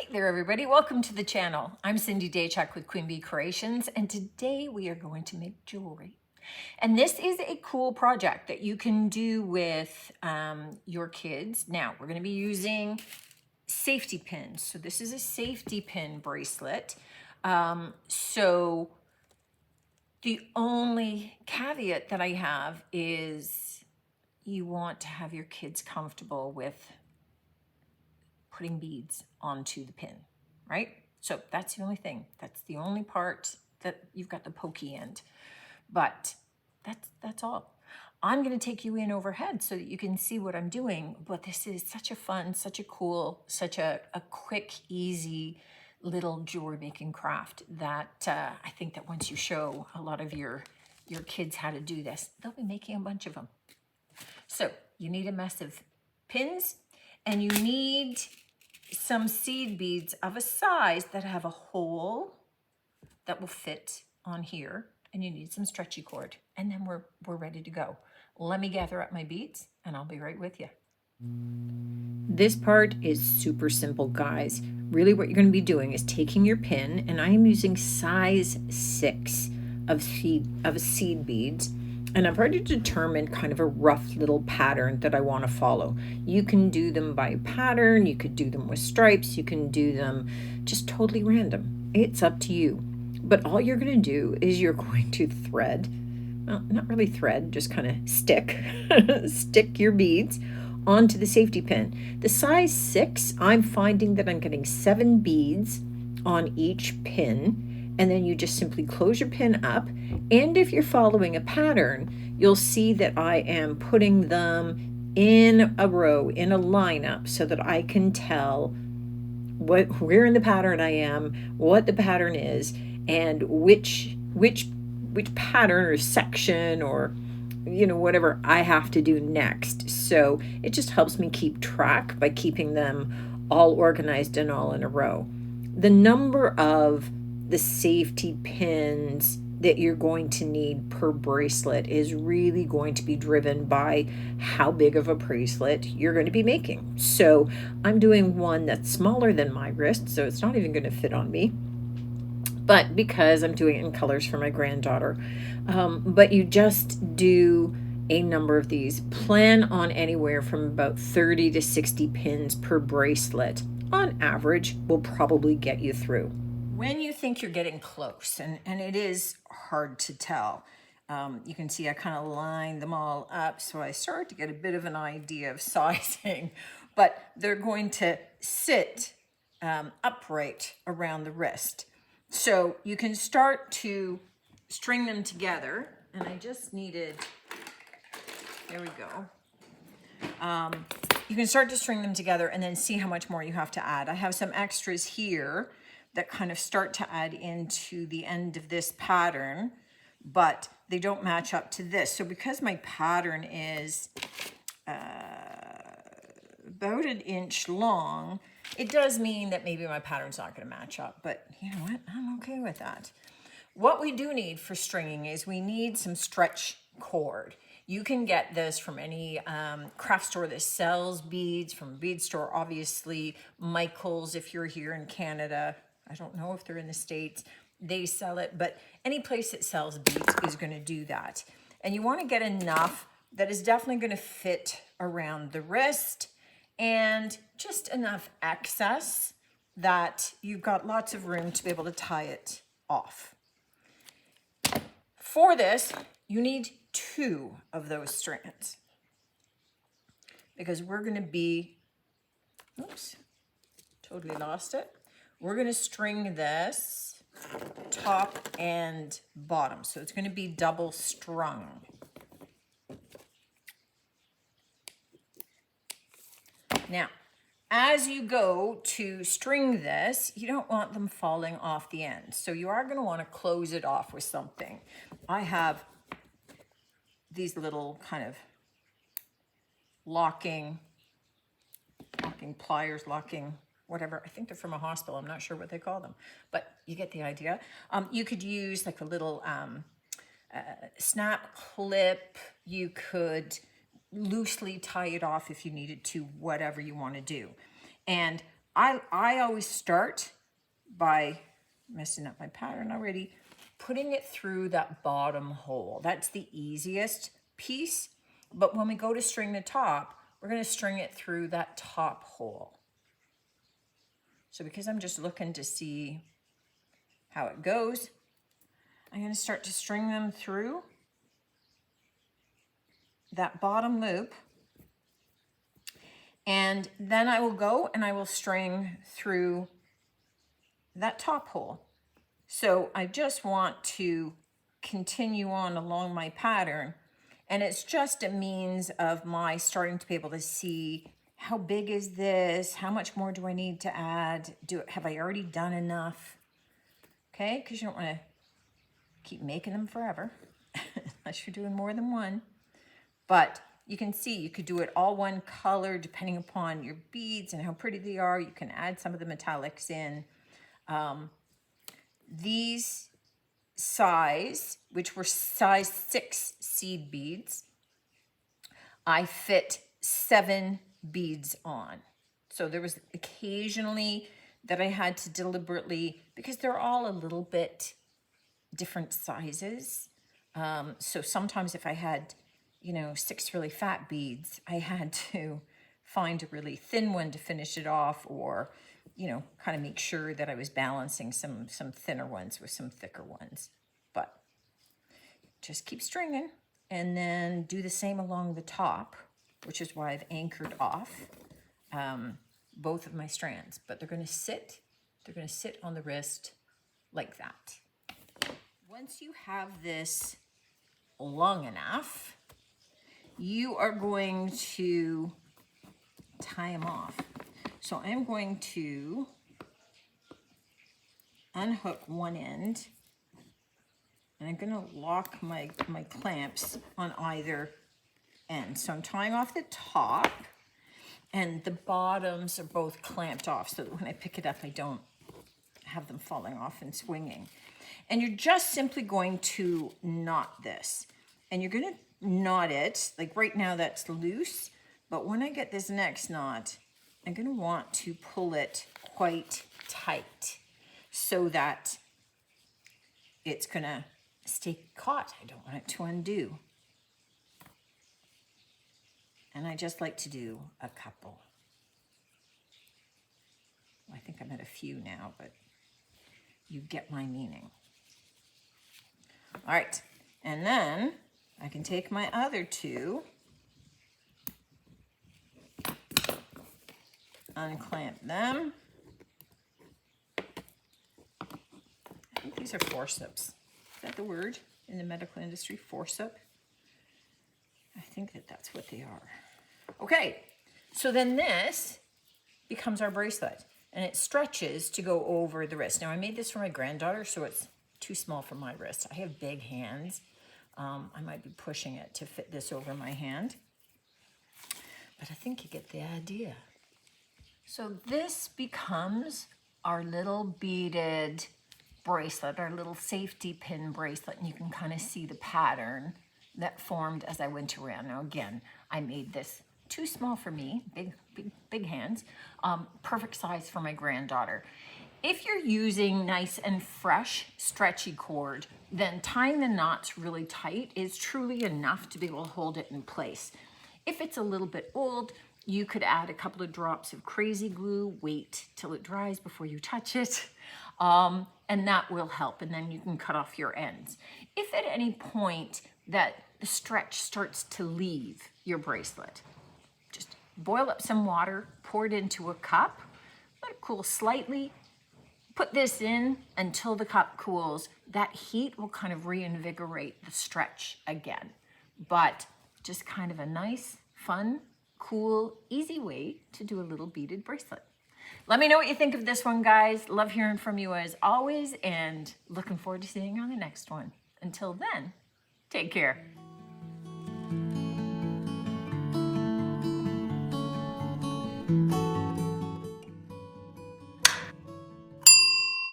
Hey there everybody, welcome to the channel. I'm Cindy Daychuk with Queen Bee Creations, and today we are going to make jewelry. And this is a cool project that you can do with your kids. Now, we're going to be using safety pins. So this is a safety pin bracelet. So the only caveat that I have is you want to have your kids comfortable with putting beads onto the pin, right? So that's the only thing. That's the only part that you've got the pokey end. But that's all. I'm going to take you in overhead so that you can see what I'm doing. But this is such a fun, such a cool, such a quick, easy little jewelry making craft that I think that once you show a lot of your kids how to do this, they'll be making a bunch of them. So you need a mess of pins, and you need some seed beads of a size that have a hole that will fit on here, and you need some stretchy cord, and then we're ready to go. Let me gather up my beads and I'll be right with you. This part is super simple, guys. Really what you're going to be doing is taking your pin, and I am using size 6 of seed beads. And I've already determined kind of a rough little pattern that I want to follow. You can do them by pattern, you could do them with stripes, you can do them just totally random. It's up to you. But all you're going to do is you're going to thread, well, not really thread, just kind of stick your beads onto the safety pin. The size 6, I'm finding that I'm getting 7 beads on each pin. And then you just simply close your pin up. And if you're following a pattern, you'll see that I am putting them in a row, in a lineup, so that I can tell where in the pattern I am, what the pattern is, and which pattern or section or whatever I have to do next. So it just helps me keep track by keeping them all organized and all in a row. The number of the safety pins that you're going to need per bracelet is really going to be driven by how big of a bracelet you're going to be making. So I'm doing one that's smaller than my wrist, so it's not even going to fit on me, but because I'm doing it in colors for my granddaughter. But you just do a number of these. Plan on anywhere from about 30 to 60 pins per bracelet. On average, will probably get you through. When you think you're getting close, and it is hard to tell, you can see I kind of lined them all up, so I started to get a bit of an idea of sizing, but they're going to sit upright around the wrist. So you can start to string them together, and I just needed, there we go. You can start to string them together and then see how much more you have to add. I have some extras here that kind of start to add into the end of this pattern, but they don't match up to this. So because my pattern is about 1 inch long, it does mean that maybe my pattern's not going to match up, but you know what? I'm okay with that. What we do need for stringing is we need some stretch cord. You can get this from any craft store that sells beads, from a bead store, obviously. Michael's, if you're here in Canada. I don't know if they're in the States. They sell it, but any place that sells beads is going to do that. And you want to get enough that is definitely going to fit around the wrist, and just enough excess that you've got lots of room to be able to tie it off. For this, you need 2 of those strands, because we're going to be, oops, totally lost it. We're going to string this top and bottom, so it's going to be double strung. Now, as you go to string this, you don't want them falling off the end. So you are going to want to close it off with something. I have these little kind of locking pliers, whatever. I think they're from a hospital. I'm not sure what they call them, but you get the idea. You could use like a little snap clip. You could loosely tie it off if you needed to, whatever you want to do. And I always start by messing up my pattern already, putting it through that bottom hole. That's the easiest piece. But when we go to string the top, we're going to string it through that top hole. So because I'm just looking to see how it goes, I'm going to start to string them through that bottom loop. And then I will go and I will string through that top hole. So I just want to continue on along my pattern, and it's just a means of my starting to be able to see how big is this, how much more do I need to add, have I already done enough? Okay, because you don't want to keep making them forever unless you're doing more than one. But you can see you could do it all one color depending upon your beads and how pretty they are. You can add some of the metallics in. These size, which were size 6 seed beads, I fit 7 beads on. So there was occasionally that I had to deliberately, because they're all a little bit different sizes. So sometimes if I had, 6 really fat beads, I had to find a really thin one to finish it off, or kind of make sure that I was balancing some thinner ones with some thicker ones. But just keep stringing and then do the same along the top, which is why I've anchored off both of my strands. But they're going to sit on the wrist like that. Once you have this long enough, you are going to tie them off. So I'm going to unhook one end, and I'm going to lock my clamps on either end. So I'm tying off the top, and the bottoms are both clamped off so that when I pick it up, I don't have them falling off and swinging. And you're just simply going to knot this. And you're going to knot it, like right now that's loose, but when I get this next knot, I'm going to want to pull it quite tight so that it's going to stay caught. I don't want it to undo. And I just like to do a couple. I think I'm at a few now, but you get my meaning. All right, and then I can take my other two, unclamp them. I think these are forceps. Is that the word in the medical industry, forcep? I think that's what they are. Okay, so then this becomes our bracelet, and it stretches to go over the wrist. Now I made this for my granddaughter, so it's too small for my wrist. I have big hands. I might be pushing it to fit this over my hand, but I think you get the idea. So this becomes our little beaded bracelet, our little safety pin bracelet, and you can kind of see the pattern that formed as I went around. Now again, I made this too small for me, big hands, perfect size for my granddaughter. If you're using nice and fresh stretchy cord, then tying the knots really tight is truly enough to be able to hold it in place. If it's a little bit old, you could add a couple of drops of crazy glue, wait till it dries before you touch it, and that will help, and then you can cut off your ends. If at any point that the stretch starts to leave your bracelet, just boil up some water, pour it into a cup, let it cool slightly, put this in until the cup cools. That heat will kind of reinvigorate the stretch again. But just kind of a nice, fun, cool, easy way to do a little beaded bracelet. Let me know what you think of this one, guys. Love hearing from you as always, and looking forward to seeing you on the next one. Until then, take care.